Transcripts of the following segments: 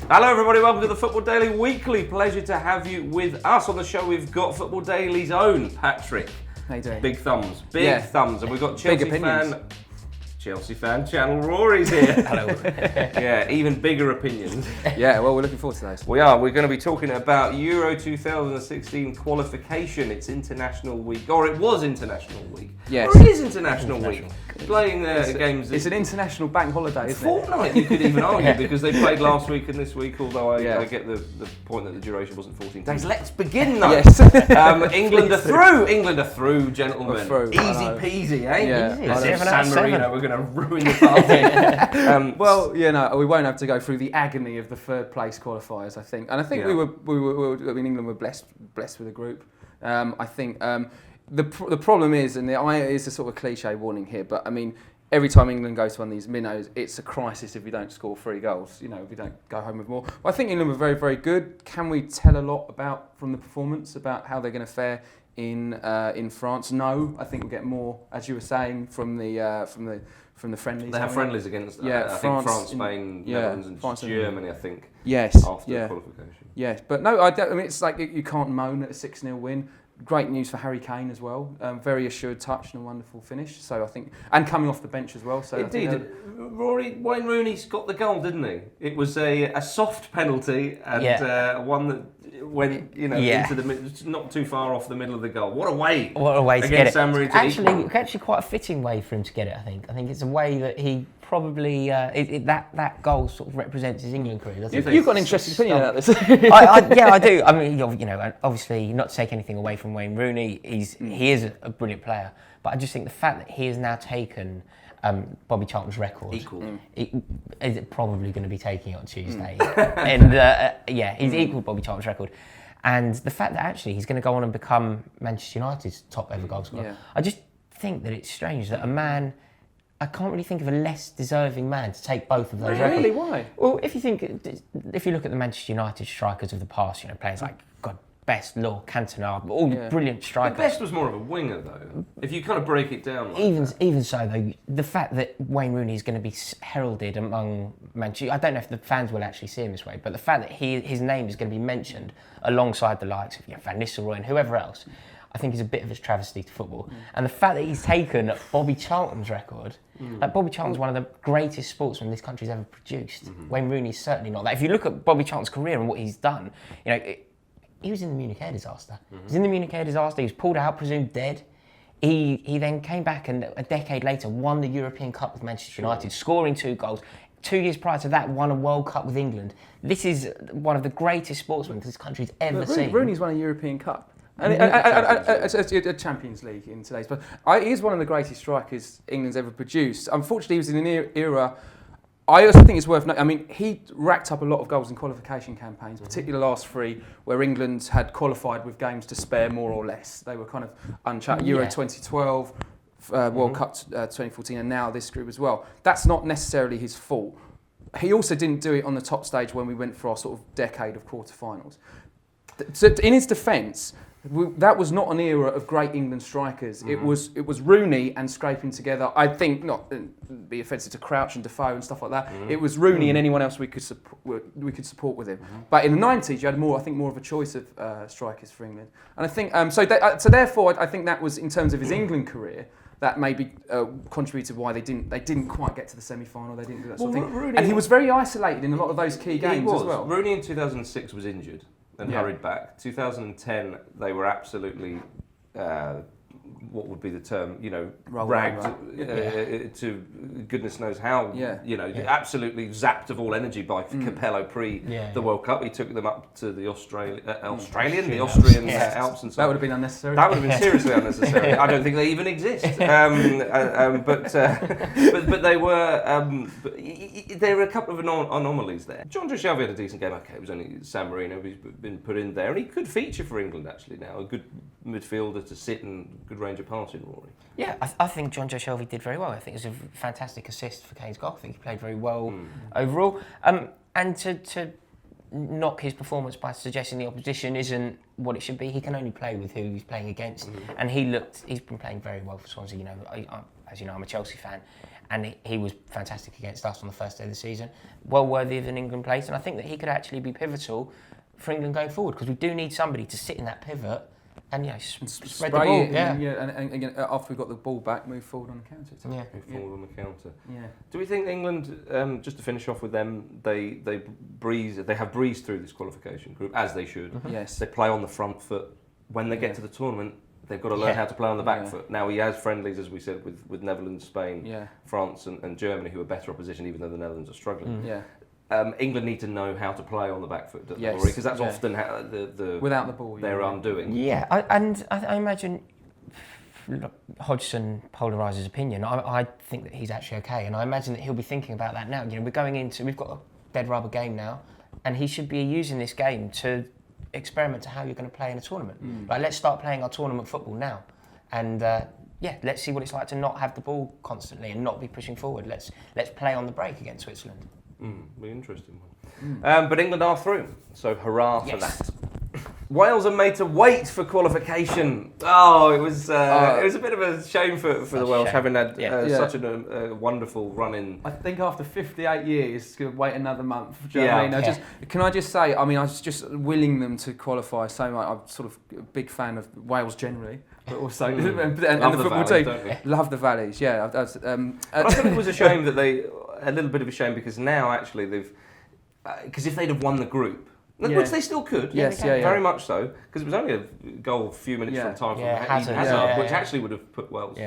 Hello everybody, welcome to the Football Daily Weekly. Pleasure to have you with us. On the show we've got Football Daily's own Patrick. How you doing? Big thumbs, thumbs. And we've got Chelsea fan channel Rory's here. Hello. Yeah, even bigger opinions. Yeah, well, we're looking forward to those. We are. We're going to be talking about Euro 2016 qualification. It's International Week, or it was International Week. Yes. Or it is International Week. Playing games. It's an international bank holiday, isn't it? Fortnight, you could even argue, because they played last week and this week, although I get the point that the duration wasn't 14 days. Let's begin though. Yes. England are through. England are through, gentlemen. Through. Easy peasy, eh? Yeah. Easy. As if 7 out of San 7. Marino were going to ruin the party. Well, we won't have to go through the agony of the third place qualifiers, I think. And I think England were blessed with a group. I think the problem is, and it's a sort of cliche warning here, but I mean, every time England goes to one of these minnows, it's a crisis if we don't score 3 goals. If we don't go home with more. Well, I think England were very, very good. Can we tell a lot from the performance about how they're going to fare in France? No, I think we'll get more, as you were saying, from the friendlies. They have friendlies against I think France, Spain, Netherlands, and Germany. I think. Yes. After the qualification. Yes, but no, I mean, it's like you can't moan at a 6-0 win. Great news for Harry Kane as well. Very assured touch and a wonderful finish. So I think, and coming off the bench as well. So indeed, Wayne Rooney's got the goal, didn't he? It was a soft penalty and one that went into the not too far off the middle of the goal. What a way! What a way to get it. San Actually, quite a fitting way for him to get it. I think it's a way that he probably that goal sort of represents his England career. You've got an interesting opinion about this. I do. I mean, obviously, not to take anything away from Wayne Rooney, he is a brilliant player. But I just think the fact that he has now taken Bobby Charlton's record, is probably going to be taking it on Tuesday, and he's equalled Bobby Charlton's record. And the fact that actually he's going to go on and become Manchester United's top ever goal scorer, I just think that it's strange that a man. I can't really think of a less deserving man to take both of those records. Really? Why? Well, if you look at the Manchester United strikers of the past, players like Best, Law, Cantona, all brilliant strikers. Best was more of a winger, though. If you kind of break it down. Even so, though, the fact that Wayne Rooney is going to be heralded among Manchester, I don't know if the fans will actually see him this way, but the fact that his name is going to be mentioned alongside the likes of Van Nistelrooy and whoever else, I think is a bit of a travesty to football. And the fact that he's taken Bobby Charlton's record, Bobby Charlton's one of the greatest sportsmen this country's ever produced. Wayne Rooney's certainly not that. If you look at Bobby Charlton's career and what he's done, he was in the Munich air disaster. He was in the Munich air disaster. He was pulled out, presumed dead. He then came back and a decade later won the European Cup with Manchester United, scoring 2 goals. 2 years prior to that, won a World Cup with England. This is one of the greatest sportsmen this country's ever seen. Rooney's won a European Cup. And a Champions League in today's, but he is one of the greatest strikers England's ever produced. Unfortunately, he was in an era. I also think it's worth noting. I mean, he racked up a lot of goals in qualification campaigns, particularly the last 3, where England had qualified with games to spare, more or less. They were kind of unchecked. Euro 2012, World Cup 2014, and now this group as well. That's not necessarily his fault. He also didn't do it on the top stage when we went for our sort of decade of quarterfinals. So in his defence, that was not an era of great England strikers. It was Rooney and scraping together. I think, not be offensive to Crouch and Defoe and stuff like that. It was Rooney and anyone else we could support with him. But in the 90s, you had more of a choice of strikers for England. And I think so therefore, I think that was, in terms of his England career, that maybe contributed why they didn't quite get to the semi-final. They didn't do that sort of thing. Rooney, and he was very isolated in a lot of those key games as well. Rooney in 2006 was injured and hurried back. 2010, they were absolutely, what would be the term, ragged to goodness knows how. Absolutely zapped of all energy by Capello the World Cup. He took them up to the Austrian Alps and so that would have been unnecessary. That would have been seriously unnecessary. I don't think they even exist. But they were. There were a couple of anomalies there. Jonjo Shelvey had a decent game. Okay, it was only San Marino who's been put in there, and he could feature for England actually now. A good midfielder to sit and good range of passing, Rory. Yeah, I think Jonjo Shelvey did very well. I think it was a fantastic assist for Kane's goal. I think he played very well overall. And to knock his performance by suggesting the opposition isn't what it should be, he can only play with who he's playing against. And he's been playing very well for Swansea. as you know, I'm a Chelsea fan, and he was fantastic against us on the first day of the season. Well worthy of an England place, and I think that he could actually be pivotal for England going forward, because we do need somebody to sit in that pivot and spread the ball. And again, after we got the ball back, move forward on the counter. Move forward on the counter. Yeah. Do we think England, just to finish off with them, they have breezed through this qualification group as they should. Yes. They play on the front foot. When they get to the tournament, they've got to learn how to play on the back foot. Now he has friendlies, as we said, with Netherlands, Spain, France, and Germany, who are better opposition, even though the Netherlands are struggling. England need to know how to play on the back foot, don't they, because that's often how without the ball they're undoing. Yeah, I imagine Hodgson polarises his opinion. I think that he's actually okay, and I imagine that he'll be thinking about that now. We've got a dead rubber game now, and he should be using this game to experiment to how you're going to play in a tournament. Like, let's start playing our tournament football now, and let's see what it's like to not have the ball constantly and not be pushing forward. Let's play on the break against Switzerland. Be an interesting one. But England are through, so hurrah for that. Wales are made to wait for qualification. Oh, it was a bit of a shame for the Welsh having had such a wonderful run in. I think after 58 years, it's going to wait another month. Do you know what I mean? Can I just say, I was just willing them to qualify so much. I'm sort of a big fan of Wales generally, but also and the football team. Love the Valleys, yeah. I thought it was a shame that a little bit of a shame, because now actually because if they'd have won the group, which they still could, very much so, because it was only a goal a few minutes from time from Hazard, which actually would have put Wales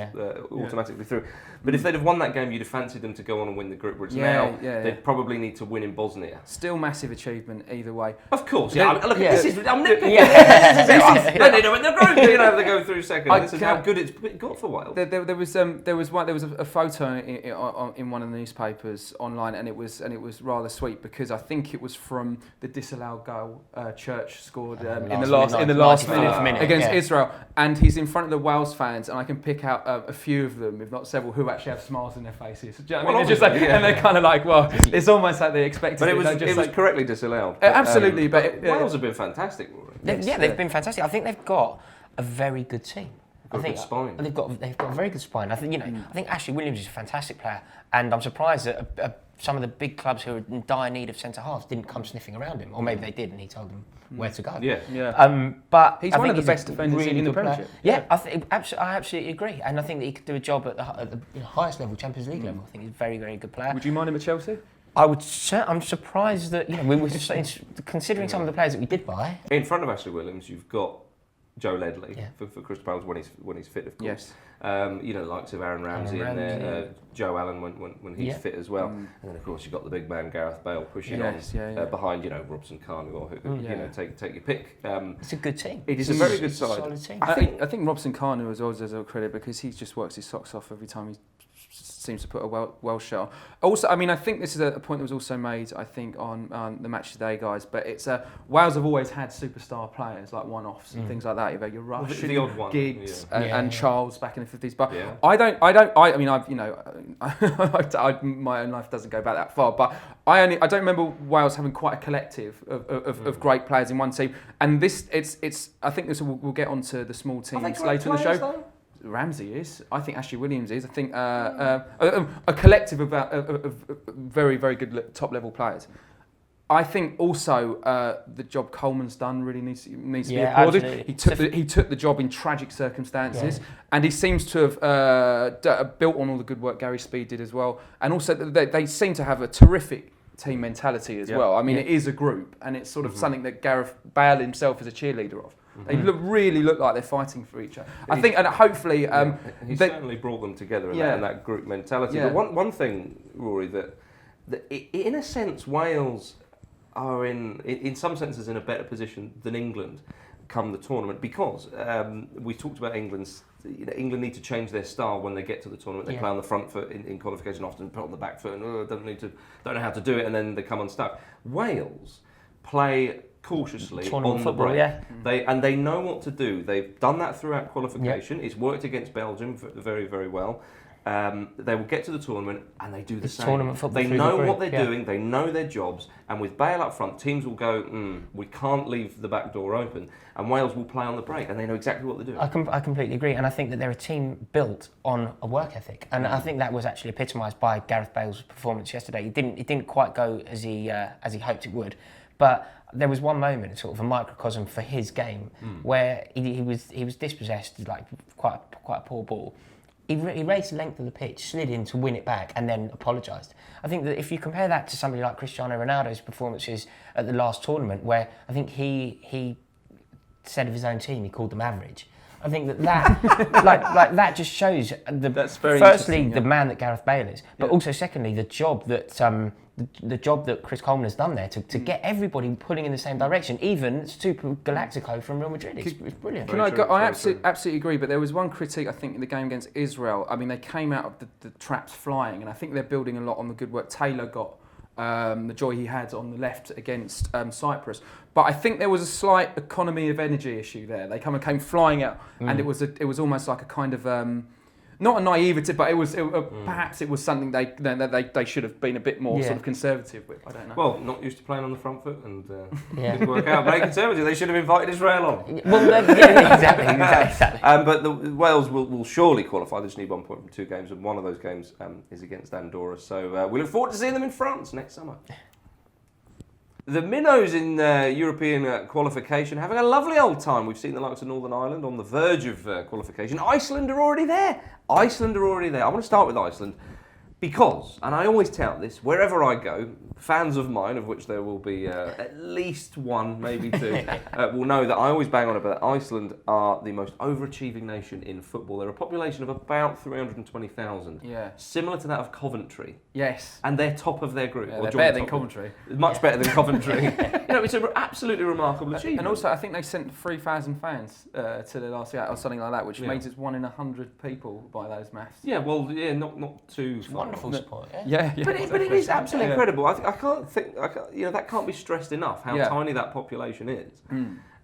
automatically through. But if they'd have won that game, you'd have fancied them to go on and win the group, whereas now they'd probably need to win in Bosnia. Still massive achievement either way. Of course, this is I'm nitpicking. They need to win the group. They go through second. This is how good it's got for Wales. There was a photo in one of the newspapers online, and it was rather sweet, because I think it was from the disallowed goal Church scored in the last minute against Israel, and he's in front of the Wales fans, and I can pick out a few of them, if not several, who actually have smiles on their faces. Do you know what I mean? Just like, and they're kind of like, well, it's almost like they expected. But it was correctly disallowed. Absolutely, but Wales have been fantastic. They've been fantastic. I think they've got a very good team. They've got a very good spine. I think Ashley Williams is a fantastic player, and I'm surprised that some of the big clubs who are in dire need of centre halves didn't come sniffing around him, or maybe they did, and he told them where to go. But he's one of the best defenders in the Premiership. I absolutely agree, and I think that he could do a job at the highest level, Champions League level. I think he's a very, very good player. Would you mind him at Chelsea? I'm surprised that we were just considering some of the players that we did buy. In front of Ashley Williams, you've got Joe Ledley for Crystal Palace when he's fit, of course. Yes. The likes of Aaron Ramsey in there, Joe Allen when he's fit as well, and then of course you've got the big man Gareth Bale pushing on behind Robson Kanu, or take your pick. It's a good team. It is a very good side. Solid team. I think Robson Kanu as well deserves a credit, because he just works his socks off every time he seems to put a Welsh shot. Also, I think this is a point that was also made, I think, on the match today, guys. But it's Wales have always had superstar players, like one-offs and things like that. You've had your Rush, the odd one, Giggs, and Charles back in the 50s. But my own life doesn't go back that far. But I don't remember Wales having quite a collective of great players in one team. And I think we'll get onto the small teams later in the show. Though? Ramsey is. I think Ashley Williams is. I think a collective of very, very good top level players. I think also the job Coleman's done really needs to be applauded. Absolutely. He took the job in tragic circumstances, and he seems to have built on all the good work Gary Speed did as well. And also they seem to have a terrific team mentality as well. It is a group, and it's sort of something that Gareth Bale himself is a cheerleader of. They really look like they're fighting for each other. I think, and hopefully... he certainly brought them together in that group mentality. But one thing, Rory, that in a sense, Wales are in some senses in a better position than England come the tournament, because we talked about England need to change their style when they get to the tournament. They play on the front foot in qualification, often put on the back foot, and don't know how to do it, and then they come unstuck. Wales play cautiously on the break. They know what to do. They've done that throughout qualification. It's worked against Belgium very, very well. They will get to the tournament and they do the same. Tournament football They through know the what group, they're doing, they know their jobs, and with Bale up front, teams will go, we can't leave the back door open, and Wales will play on the break, and they know exactly what they're doing. I completely agree, and I think that they're a team built on a work ethic, and I think that was actually epitomised by Gareth Bale's performance yesterday. It didn't quite go as he hoped it would, but there was one moment, sort of a microcosm for his game, where he was dispossessed, like quite a poor ball. He raised the length of the pitch, slid in to win it back, and then apologised. I think that if you compare that to somebody like Cristiano Ronaldo's performances at the last tournament, where I think he said of his own team, he called them average. I think that like that just shows firstly the man that Gareth Bale is, but also secondly the job that Chris Coleman has done there to get everybody pulling in the same direction, even Super Galactico from Real Madrid. It's brilliant. I absolutely agree, but there was one critique, I think, in the game against Israel. I mean, they came out of the traps flying, and I think they're building a lot on the good work Taylor got, the joy he had on the left against Cyprus. But I think there was a slight economy of energy issue there. They came flying out, and it was almost like a kind of... not a naivety, but perhaps it was something they should have been a bit more sort of conservative with. I don't know. Well, not used to playing on the front foot and didn't work out. Very conservative. They should have invited Israel on. Well, exactly. But the Wales will surely qualify. They just need 1 point from 2 games, and one of those games is against Andorra. So we look forward to seeing them in France next summer. The minnows in European qualification having a lovely old time. We've seen the likes of Northern Ireland on the verge of qualification. Iceland are already there. I want to start with Iceland because, and I always tout this, wherever I go, fans of mine, of which there will be at least one, maybe two, will know that I always bang on about that Iceland are the most overachieving nation in football. They're a population of about 320,000. Yeah. Similar to that of Coventry. Yes. And they're top of their group. Yeah, they're better than Coventry. Much better than Coventry. It's an absolutely remarkable achievement. And also, I think they sent 3,000 fans to the last year or something like that, which means it's 1 in 100 people by those maths. Yeah, well, not too far. Wonderful support. Yeah. But it is absolutely incredible. I can't think, that can't be stressed enough how tiny that population is.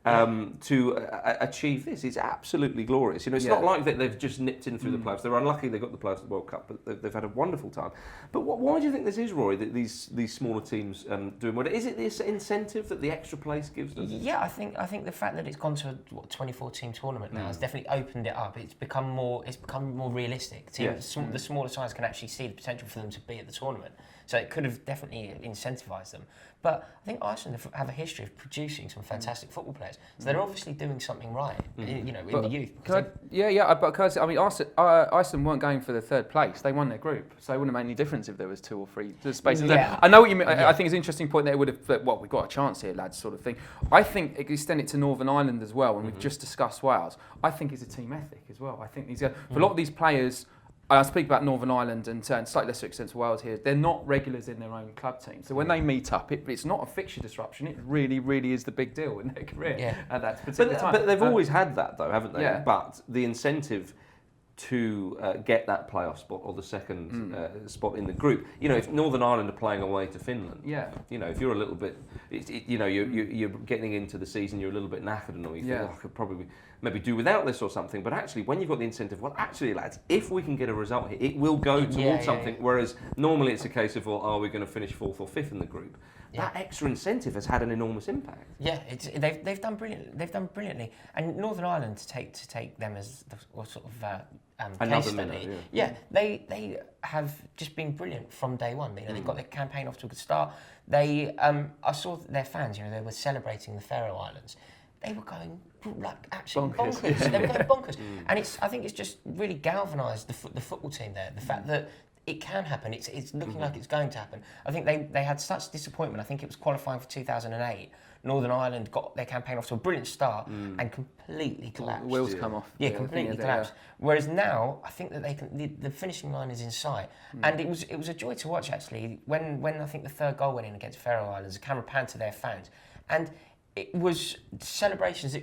To achieve this. It's absolutely glorious. It's not like that they've just nipped in through the playoffs. They're unlucky they got the playoffs at the World Cup, but they've had a wonderful time. But why do you think this is, Rory, that these smaller teams doing well? Is it this incentive that the extra place gives them? Yeah, I think the fact that it's gone to a 24-team tournament now has definitely opened it up. It's become more realistic. The smaller sides can actually see the potential for them to be at the tournament. So it could have definitely incentivised them. But I think Iceland have a history of producing some fantastic football players. So they're obviously doing something right, in the youth. Iceland weren't going for the third place. They won their group. So it wouldn't make any difference if there was 2 or 3 spaces Yeah. there. I know what you mean. I think it's an interesting point that it would have, we've got a chance here, lads, sort of thing. I think extend it to Northern Ireland as well, and we've just discussed Wales. I think it's a team ethic as well. I think for a lot of these players, I speak about Northern Ireland and slightly lesser extent to Wales here, they're not regulars in their own club team. So when they meet up, it's not a fixture disruption. It really, really is the big deal in their career at that particular time. But they've always had that, though, haven't they? Yeah. But the incentive to get that playoff spot or the second spot in the group. If Northern Ireland are playing away to Finland, if you're a little bit, you're getting into the season, you're a little bit knackered and all, you think, I could probably maybe do without this or something. But actually, when you've got the incentive, well, actually, lads, if we can get a result here, it will go towards something. Whereas normally it's a case of, well, are we going to finish 4th or 5th in the group? That extra incentive has had an enormous impact. Yeah, they've done brilliant. They've done brilliantly, and Northern Ireland to take them as sort of case study. They have just been brilliant from day one. They've got their campaign off to a good start. I saw their fans. They were celebrating the Faroe Islands. They were going like absolutely bonkers. They were going bonkers, and I think it's just really galvanised the football team there. The fact that it can happen. It's looking like it's going to happen. I think they had such disappointment. I think it was qualifying for 2008. Northern Ireland got their campaign off to a brilliant start and completely collapsed. Wheels come off. Yeah, completely collapsed. Whereas now, I think that they can. The finishing line is in sight, and it was a joy to watch actually. When I think the third goal went in against Faroe Islands, the camera panned to their fans, and it was celebrations that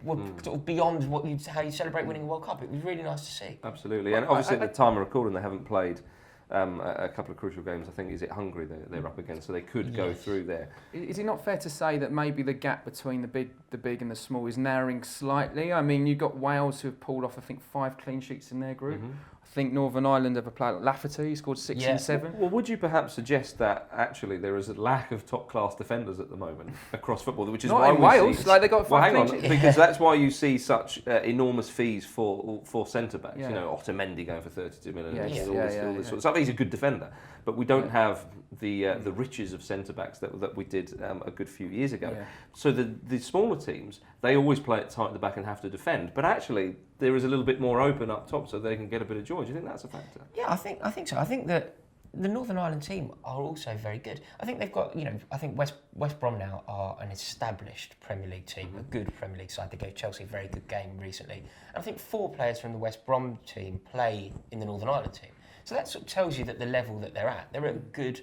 were sort of beyond how you celebrate winning a World Cup. It was really nice to see. Absolutely, and obviously at the time of recording, they haven't played a couple of crucial games. I think is it Hungary they're up against, so they could go through there. Is it not fair to say that maybe the gap between the big and the small is narrowing slightly? I mean, you've got Wales who have pulled off, I think, 5 clean sheets in their group. I think Northern Ireland have a player like Lafferty, he scored 6 and 7. Well, would you perhaps suggest that actually there is a lack of top-class defenders at the moment across football, which is Not why in we Wales, see... like they got 5 hang on, clean sheets. because that's why you see such enormous fees for centre-backs. Yeah. You know, Otamendi going for 32 million, Yeah, all this sort of stuff. He's a good defender, but we don't have the riches of centre-backs that we did a good few years ago. Yeah. So the smaller teams, they always play it tight at the back and have to defend, but actually there is a little bit more open up top so they can get a bit of joy. Do you think that's a factor? Yeah, I think so. I think that the Northern Ireland team are also very good. I think they've got, I think West Brom now are an established Premier League team, a good Premier League side. They gave Chelsea a very good game recently. And I think 4 players from the West Brom team play in the Northern Ireland team. So that sort of tells you that the level that they're at a good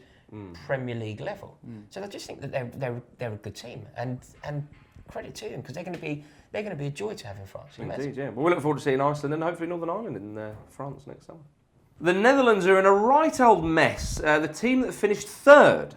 Premier League level. So I just think that they're a good team, and credit to them because they're going to be a joy to have in France. Indeed, yeah. Well, we look forward to seeing Iceland and hopefully Northern Ireland in France next summer. The Netherlands are in a right old mess. The team that finished third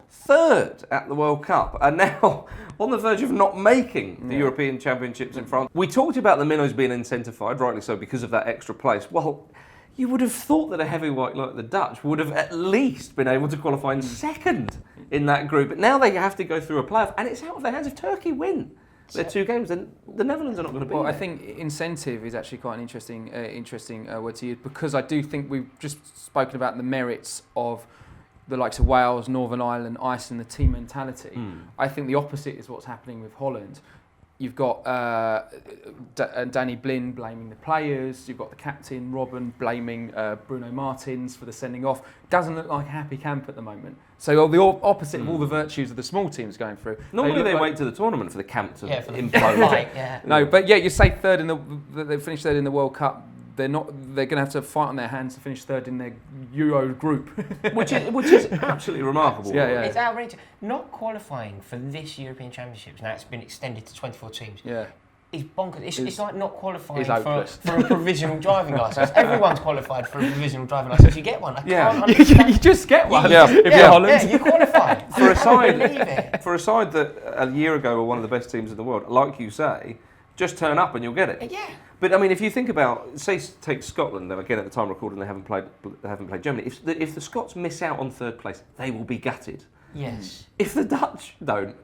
at the World Cup are now on the verge of not making the European Championships in France. We talked about the minnows being incentivized, rightly so, because of that extra place. Well, you would have thought that a heavyweight like the Dutch would have at least been able to qualify in second in that group. But now they have to go through a playoff, and it's out of their hands. If Turkey win their 2 games, then the Netherlands are not going to be there. I think incentive is actually quite an interesting word to use, because I do think we've just spoken about the merits of the likes of Wales, Northern Ireland, Iceland, the team mentality. I think the opposite is what's happening with Holland. You've got Danny Blin blaming the players. You've got the captain, Robin, blaming Bruno Martins for the sending off. Doesn't look like a happy camp at the moment. So the opposite of all the virtues of the small teams going through. Normally they wait to the tournament for the camp to implode. No, but you say they finished third in the World Cup. They're going to have to fight on their hands to finish third in their Euro group. which is absolutely remarkable. Yeah. It's outrageous. Not qualifying for this European Championships, now it's been extended to 24 teams, is bonkers. It's like not qualifying for a provisional driving licence. Everyone's qualified for a provisional driving licence. You get one. I can't understand. You just get one. If you're Holland. Yeah, you qualify. For a side that a year ago were one of the best teams in the world, like you say, just turn up and you'll get it. Yeah. But I mean, if you think about, take Scotland. Again, at the time of recording, they haven't played Germany. If the Scots miss out on third place, they will be gutted. Yes. If the Dutch don't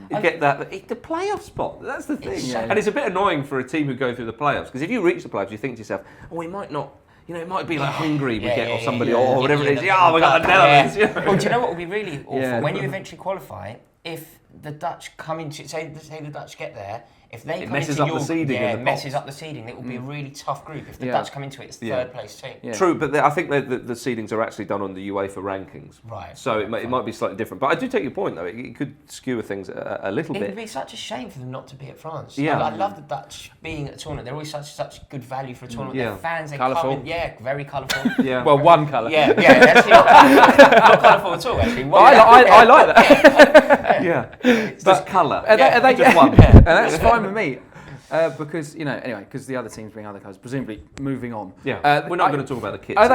get the playoff spot, that's the thing. And it's a bit annoying for a team who go through the playoffs, because if you reach the playoffs, you think to yourself, we might not. It might be like Hungary or somebody or whatever it is. We got the Netherlands. Well, do you know what would be really awful? When you eventually qualify, if the Dutch come into, say the Dutch get there, if they come messes into up your the seeding, it messes up the seeding. It will be a really tough group. If the Dutch come into it, it's the third place team. Yeah. True, but I think the seedings are actually done on the UEFA rankings. Right. So it might be slightly different. But I do take your point, though. It could skewer things a little bit. It would be such a shame for them not to be at France. Yeah. I love the Dutch being at a tournament. They're always such good value for a tournament. Yeah. Their fans, they Colourful. come in, very colourful. Yeah. Well, one colour. Yeah, actually not colourful at all, actually. I like that. It's just colour. Just one. And that's fine with me. Because because the other teams being other colours, presumably moving on. Yeah, we're not going to talk about the kits. Are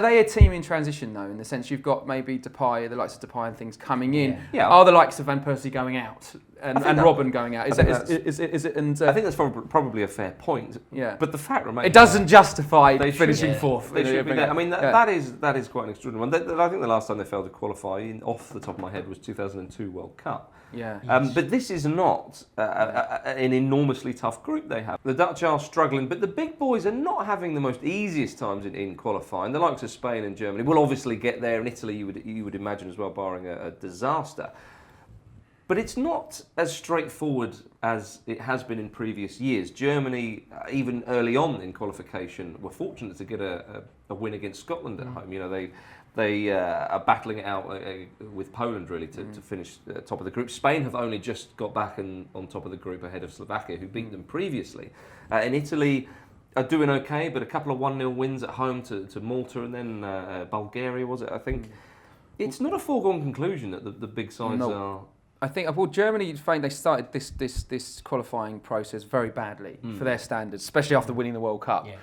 they a team in transition though? In the sense you've got maybe Depay, the likes of Depay and things coming in. Yeah. Are the likes of Van Persie going out and Robin going out? Is it? And I think that's probably a fair point. Yeah. But the fact remains, it doesn't justify finishing fourth. They should be there. I mean, that is quite an extraordinary one. I think the last time they failed to qualify, off the top of my head, was 2002 World Cup. Yeah. But this is not an enormously tough group they have. The Dutch are struggling, but the big boys are not having the most easiest times in qualifying. The likes of Spain and Germany will obviously get there, and Italy you would imagine as well, barring a disaster. But it's not as straightforward as it has been in previous years. Germany, even early on in qualification, were fortunate to get a win against Scotland at home. They are battling it out with Poland, really, to finish top of the group. Spain have only just got back on top of the group ahead of Slovakia, who beat them previously. And Italy are doing okay, but a couple of 1-0 wins at home to Malta and then Bulgaria, was it, I think. It's not a foregone conclusion that the big sides are... I think, Germany, they started this qualifying process very badly for their standards, especially after winning the World Cup. Yeah.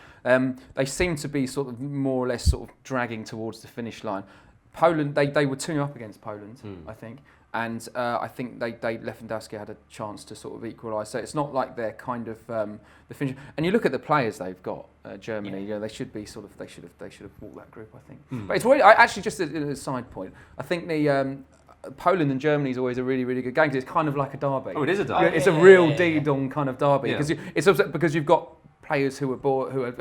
They seem to be sort of more or less sort of dragging towards the finish line. Poland, they were 2-0 up against Poland, I think. And I think Lewandowski had a chance to sort of equalise. So it's not like they're kind of the finish. And you look at the players they've got, Germany. They should be sort of they should have walked that group, I think. But it's really, actually just a side point. I think the Poland and Germany is always a really, really good game because it's kind of like a derby. Oh, it is a derby. It's a real ding-dong kind of derby Yeah. because you've got players who are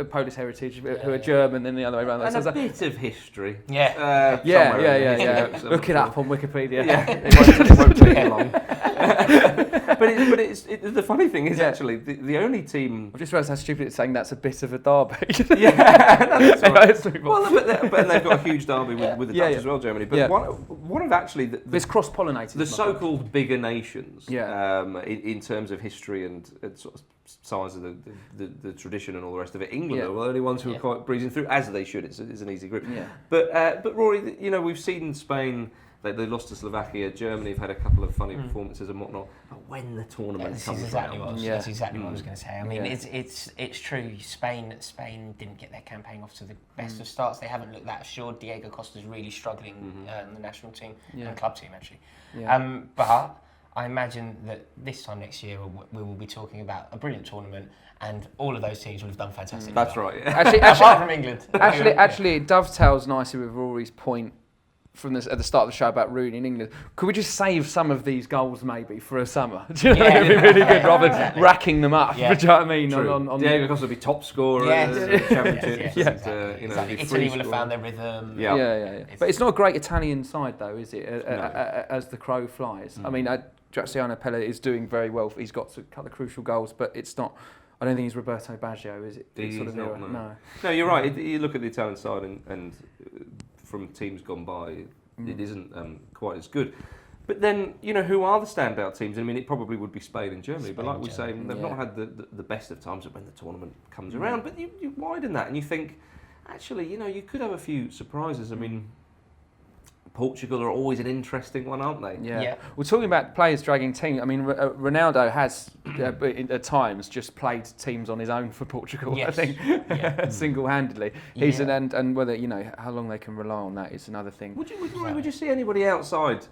Polish heritage, who are German, and the other way around. And a bit of history. Yeah. Yeah. Look it up on Wikipedia. Yeah, it won't take you long. but the funny thing is actually the only team. I've just realised how stupid it's saying that's a bit of a derby. That's right. Well, but they've got a huge derby with the Dutch as well, Germany. But one of actually it's cross-pollinated. The so-called bigger nations, in terms of history and sort of size of the tradition and all the rest of it. England are the only ones who are quite breezing through, as they should. It's an easy group. Yeah. But Rory, we've seen Spain. They lost to Slovakia. Germany have had a couple of funny performances and whatnot. But when the tournament comes around, that's exactly what I was going to say. I mean, it's true. Spain didn't get their campaign off to the best of starts. They haven't looked that assured. Diego Costa's really struggling in the national team and club team actually. Yeah. But I imagine that this time next year we will be talking about a brilliant tournament, and all of those teams will have done fantastic. That's right. Actually, apart from England. Actually, it dovetails nicely with Rory's point from at the start of the show about Rooney in England. Could we just save some of these goals maybe for a summer? Do you know, it'd be really good rather than racking them up. Yeah. Do you know what I mean? On Diego Costa will be top scorer in the championships. Exactly. Italy will have found their rhythm. Yeah. But it's not a great Italian side though, is it? As the crow flies. I mean, Graziano Pelle is doing very well. He's got a couple of crucial goals, but it's not. I don't think he's Roberto Baggio, is it? He's sort of not, no. No, you're right. You look at the Italian side and from teams gone by, it isn't quite as good. But then, who are the standout teams? I mean, it probably would be Spain and Germany, but like we say, they've not had the best of times when the tournament comes around. But you widen that and you think, actually, you could have a few surprises. I mean, Portugal are always an interesting one, aren't they? Yeah. We're talking about players dragging teams. I mean, Ronaldo has at times just played teams on his own for Portugal. Yes. I think single-handedly. He's and whether how long they can rely on that is another thing. Would you see anybody outside?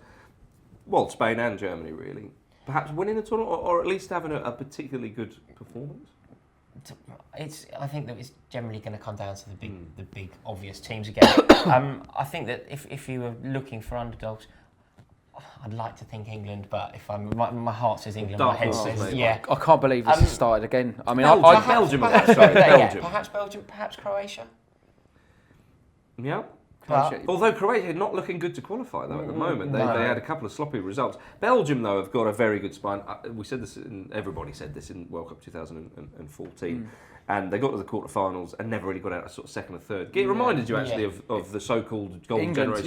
Well, Spain and Germany really, perhaps winning a tournament or at least having a particularly good performance. I think that it's generally going to come down to the big obvious teams again. I think that if you were looking for underdogs, I'd like to think England, but if my heart says England, my head says I can't believe this has started again. I mean, Belgium. Perhaps Belgium, perhaps Croatia. Yeah. Although Croatia not looking good to qualify though at the moment, they had a couple of sloppy results. Belgium though have got a very good spine. We said this, everybody said this in World Cup 2014, and they got to the quarterfinals and never really got out of sort of second or third. It reminded you actually of the so-called golden generation.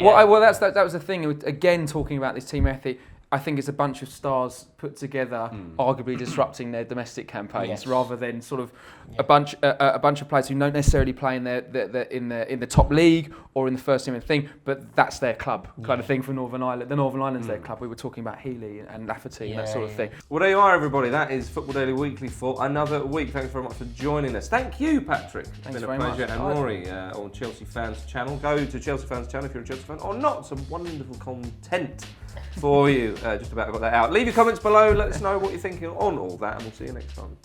Well, that was the thing. Again, talking about this team ethic. I think it's a bunch of stars put together, arguably disrupting their domestic campaigns, rather than sort of a bunch of players who don't necessarily play in the top league or in the first team thing, but that's their club kind of thing for Northern Ireland. The Northern Ireland's their club. We were talking about Healy and Lafferty and that sort of thing. Well, there you are, everybody. That is Football Daily Weekly for another week. Thanks very much for joining us. Thank you, Patrick. It's been a pleasure. And Rory on Chelsea Fans Channel. Go to Chelsea Fans Channel if you're a Chelsea fan or not. Some wonderful content for you. Just about got that out. Leave your comments below. Let us know what you're thinking on all that, and we'll see you next time.